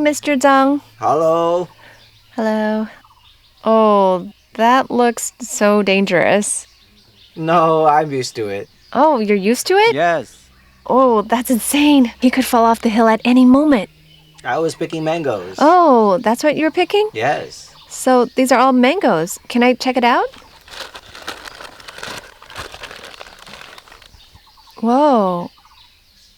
Mr. Zhang. Hello. Hello. Oh, that looks so dangerous. No, I'm used to it. Oh, you're used to it? Yes. Oh, that's insane. He could fall off the hill at any moment. I was picking mangoes. Oh, that's what you're picking? Yes. So these are all mangoes. Can I check it out? Whoa.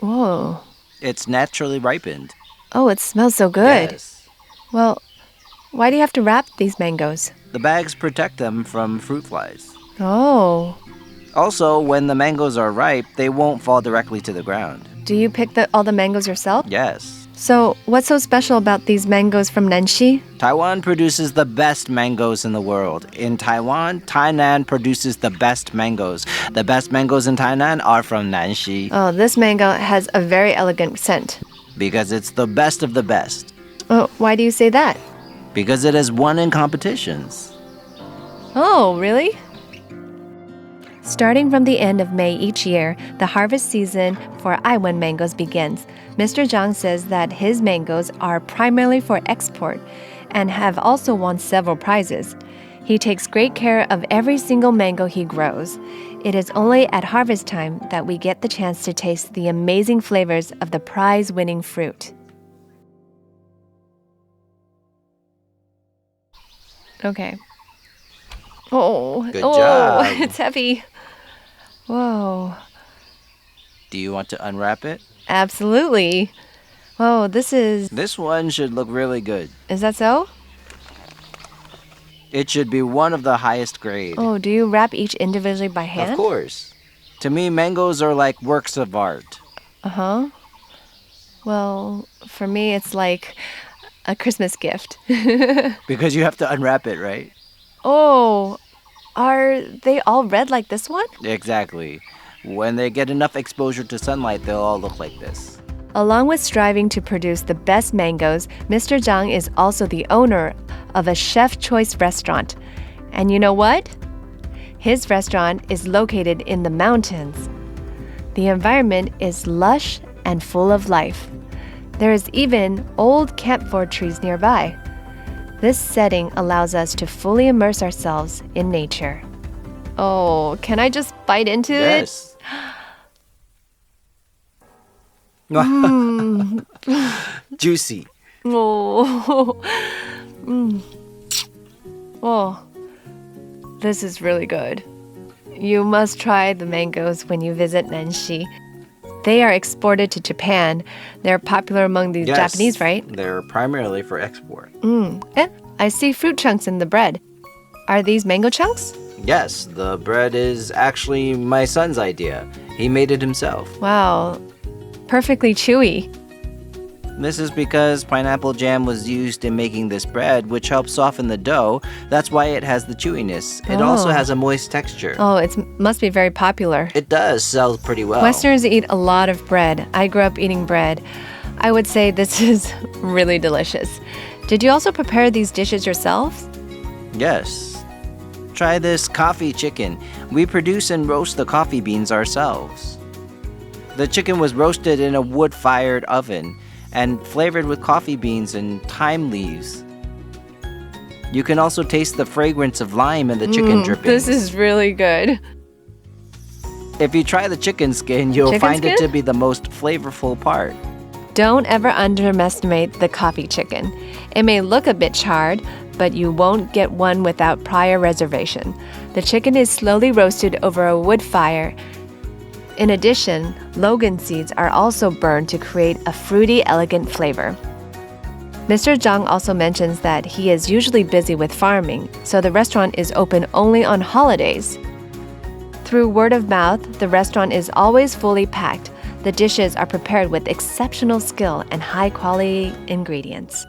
Whoa. It's naturally ripened. Oh, it smells so good. Yes. Well, why do you have to wrap these mangoes? The bags protect them from fruit flies. Oh. Also, when the mangoes are ripe, they won't fall directly to the ground. Do you pick all the mangoes yourself? Yes. So, what's so special about these mangoes from Nanxi? Taiwan produces the best mangoes in the world. In Taiwan, Tainan produces the best mangoes. The best mangoes in Tainan are from Nanxi Oh, this mango has a very elegant scent. because it's the best of the best. Oh, why do you say that? Because it has won in competitions. Oh, really? Starting from the end of May each year, the harvest season for Taiwan mangoes begins. Mr. Zhang says that his mangoes are primarily for export and have also won several prizes. He takes great care of every single mango he grows. It is only at harvest time that we get the chance to taste the amazing flavors of the prize-winning fruit. Okay. Oh, Good job. It's heavy. Whoa. Do you want to unwrap it? Absolutely. Whoa, This one should look really good. Is that so? It should be one of the highest grade. Oh, do you wrap each individually by hand? Of course. To me, mangoes are like works of art. Uh-huh. Well, for me, it's like a Christmas gift. Because you have to unwrap it, right? Oh, are they all red like this one? Exactly. When they get enough exposure to sunlight, they'll all look like this. Along with striving to produce the best mangoes, Mr. Zhang is also the owner of a Chef Choice restaurant. And you know what? His restaurant is located in the mountains. The environment is lush and full of life. There is even old camphor trees nearby. This setting allows us to fully immerse ourselves in nature. Oh, can I just bite into it? Yes. Juicy. Oh. Oh, this is really good. You must try the mangoes when you visit Nanxi. They are exported to Japan. They're popular among the Yes, Japanese, right? They're primarily for export. I see fruit chunks in the bread. Are these mango chunks? Yes, the bread is actually my son's idea. He made it himself. Wow, perfectly chewy. This is because pineapple jam was used in making this bread, which helps soften the dough. That's why it has the chewiness. It also Oh. has a moist texture. Oh, it must be very popular. It does sell pretty well. Westerners eat a lot of bread. I grew up eating bread. I would say this is really delicious. Did you also prepare these dishes yourselves? Yes. Try this coffee chicken. We produce and roast the coffee beans ourselves. The chicken was roasted in a wood-fired oven and flavored with coffee beans and thyme leaves. You can also taste the fragrance of lime in the chicken drippings. This is really good. If you try the chicken skin, you'll Chicken find it skin? to be the most flavorful part. Don't ever underestimate the coffee chicken. It may look a bit charred, but you won't get one without prior reservation. The chicken is slowly roasted over a wood fire. In addition, logan seeds are also burned to create a fruity, elegant flavor. Mr. Zhang also mentions that he is usually busy with farming, so the restaurant is open only on holidays. Through word of mouth, the restaurant is always fully packed. The dishes are prepared with exceptional skill and high-quality ingredients.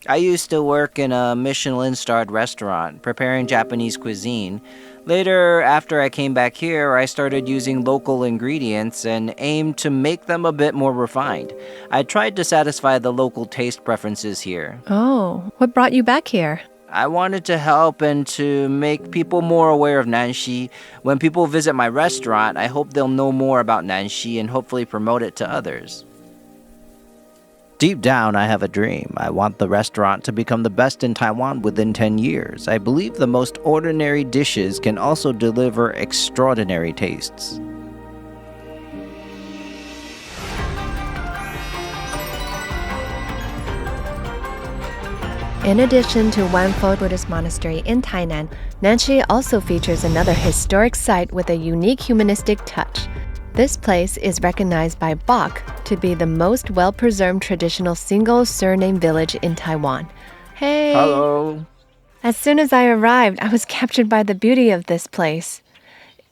I used to work in a Michelin-starred restaurant, preparing Japanese cuisine. Later, after I came back here, I started using local ingredients and aimed to make them a bit more refined. I tried to satisfy the local taste preferences here. Oh, what brought you back here? I wanted to help and to make people more aware of Nanxi. When people visit my restaurant, I hope they'll know more about Nanxi and hopefully promote it to others. Deep down, I have a dream. I want the restaurant to become the best in Taiwan within 10 years. I believe the most ordinary dishes can also deliver extraordinary tastes. In addition to Wanfo Buddhist Monastery in Tainan, Nanxi also features another historic site with a unique humanistic touch. This place is recognized by Bach to be the most well-preserved traditional single surname village in Taiwan. Hey! Hello! As soon as I arrived, I was captured by the beauty of this place.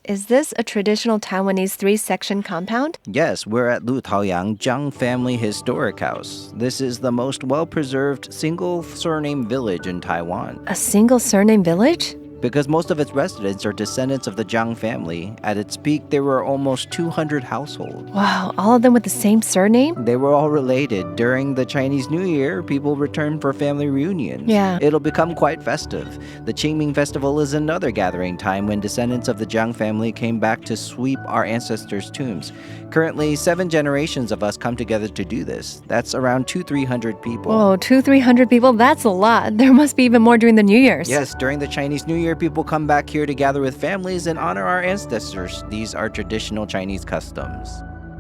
Is this a traditional Taiwanese three-section compound? Yes, we're at Lu Taoyang Zhang Family Historic House. This is the most well-preserved single surname village in Taiwan. A single surname village? Because most of its residents are descendants of the Zhang family. At its peak, there were almost 200 households. Wow, all of them with the same surname? They were all related. During the Chinese New Year, people return for family reunions. Yeah. It'll become quite festive. The Qingming Festival is another gathering time when descendants of the Zhang family came back to sweep our ancestors' tombs. Currently, 7 generations of us come together to do this. That's around 200-300 people. Whoa, 200-300 people? That's a lot. There must be even more during the New Year's. Yes, during the Chinese New Year, people come back here to gather with families and honor our ancestors. These are traditional Chinese customs.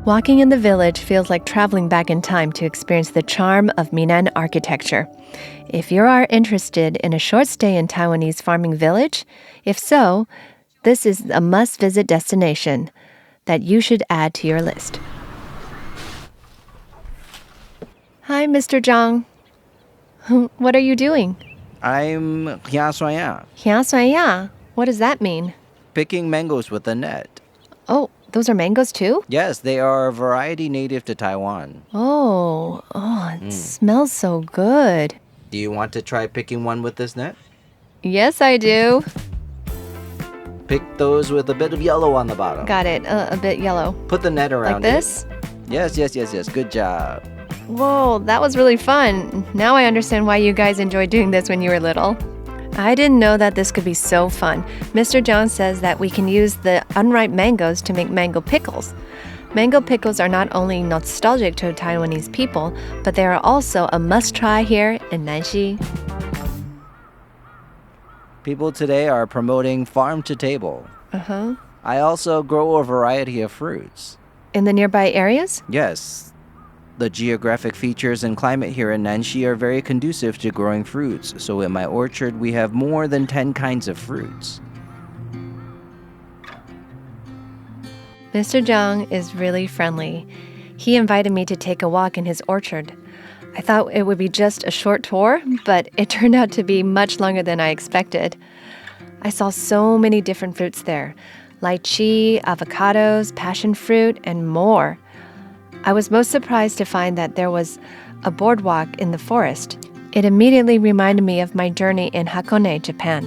Walking in the village feels like traveling back in time to experience the charm of Minnan architecture. If you are interested in a short stay in Taiwanese farming village, if so, this is a must-visit destination that you should add to your list. Hi, Mr. Zhang. What are you doing? I'm Hiasuanya. What does that mean? picking mangoes with a net. Oh, those are mangoes too? Yes, they are a variety native to Taiwan. Oh, it smells so good. Do you want to try picking one with this net? Yes, I do. Pick those with a bit of yellow on the bottom. Got it, a bit yellow. Put the net around Like this? Yes. Good job. Whoa, that was really fun. Now I understand why you guys enjoyed doing this when you were little. I didn't know that this could be so fun. Mr. John says that we can use the unripe mangoes to make mango pickles. Mango pickles are not only nostalgic to Taiwanese people, but they are also a must-try here in Nanxi. People today are promoting farm to table. Uh-huh. I also grow a variety of fruits. In the nearby areas? Yes. The geographic features and climate here in Nanxi are very conducive to growing fruits, so in my orchard we have more than 10 kinds of fruits. Mr. Zhang is really friendly. He invited me to take a walk in his orchard. I thought it would be just a short tour, but it turned out to be much longer than I expected. I saw so many different fruits there: lychee, avocados, passion fruit, and more. I was most surprised to find that there was a boardwalk in the forest. It immediately reminded me of my journey in Hakone, Japan.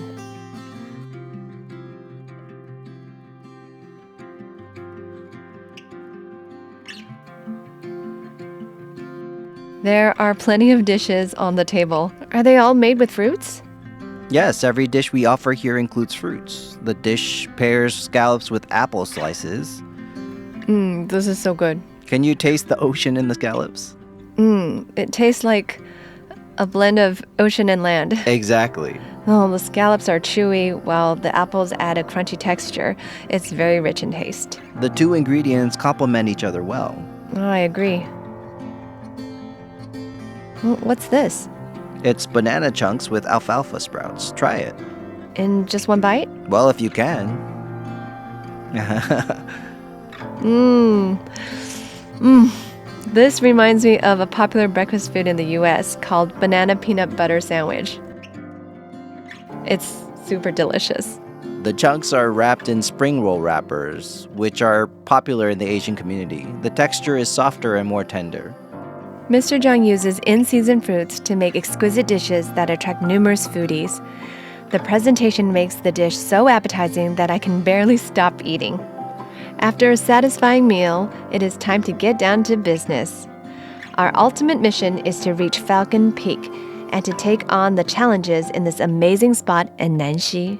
There are plenty of dishes on the table. Are they all made with fruits? Yes, every dish we offer here includes fruits. The dish pairs scallops with apple slices. This is so good. Can you taste the ocean in the scallops? It tastes like a blend of ocean and land. Exactly. Oh, the scallops are chewy, while the apples add a crunchy texture. It's very rich in taste. The two ingredients complement each other well. Oh, I agree. What's this? It's banana chunks with alfalfa sprouts. Try it. In just one bite? Well, if you can. This reminds me of a popular breakfast food in the US called banana peanut butter sandwich. It's super delicious. The chunks are wrapped in spring roll wrappers, which are popular in the Asian community. The texture is softer and more tender. Mr. Zhang uses in-season fruits to make exquisite dishes that attract numerous foodies. The presentation makes the dish so appetizing that I can barely stop eating. After a satisfying meal, it is time to get down to business. Our ultimate mission is to reach Falcon Peak, and to take on the challenges in this amazing spot in Nanxi.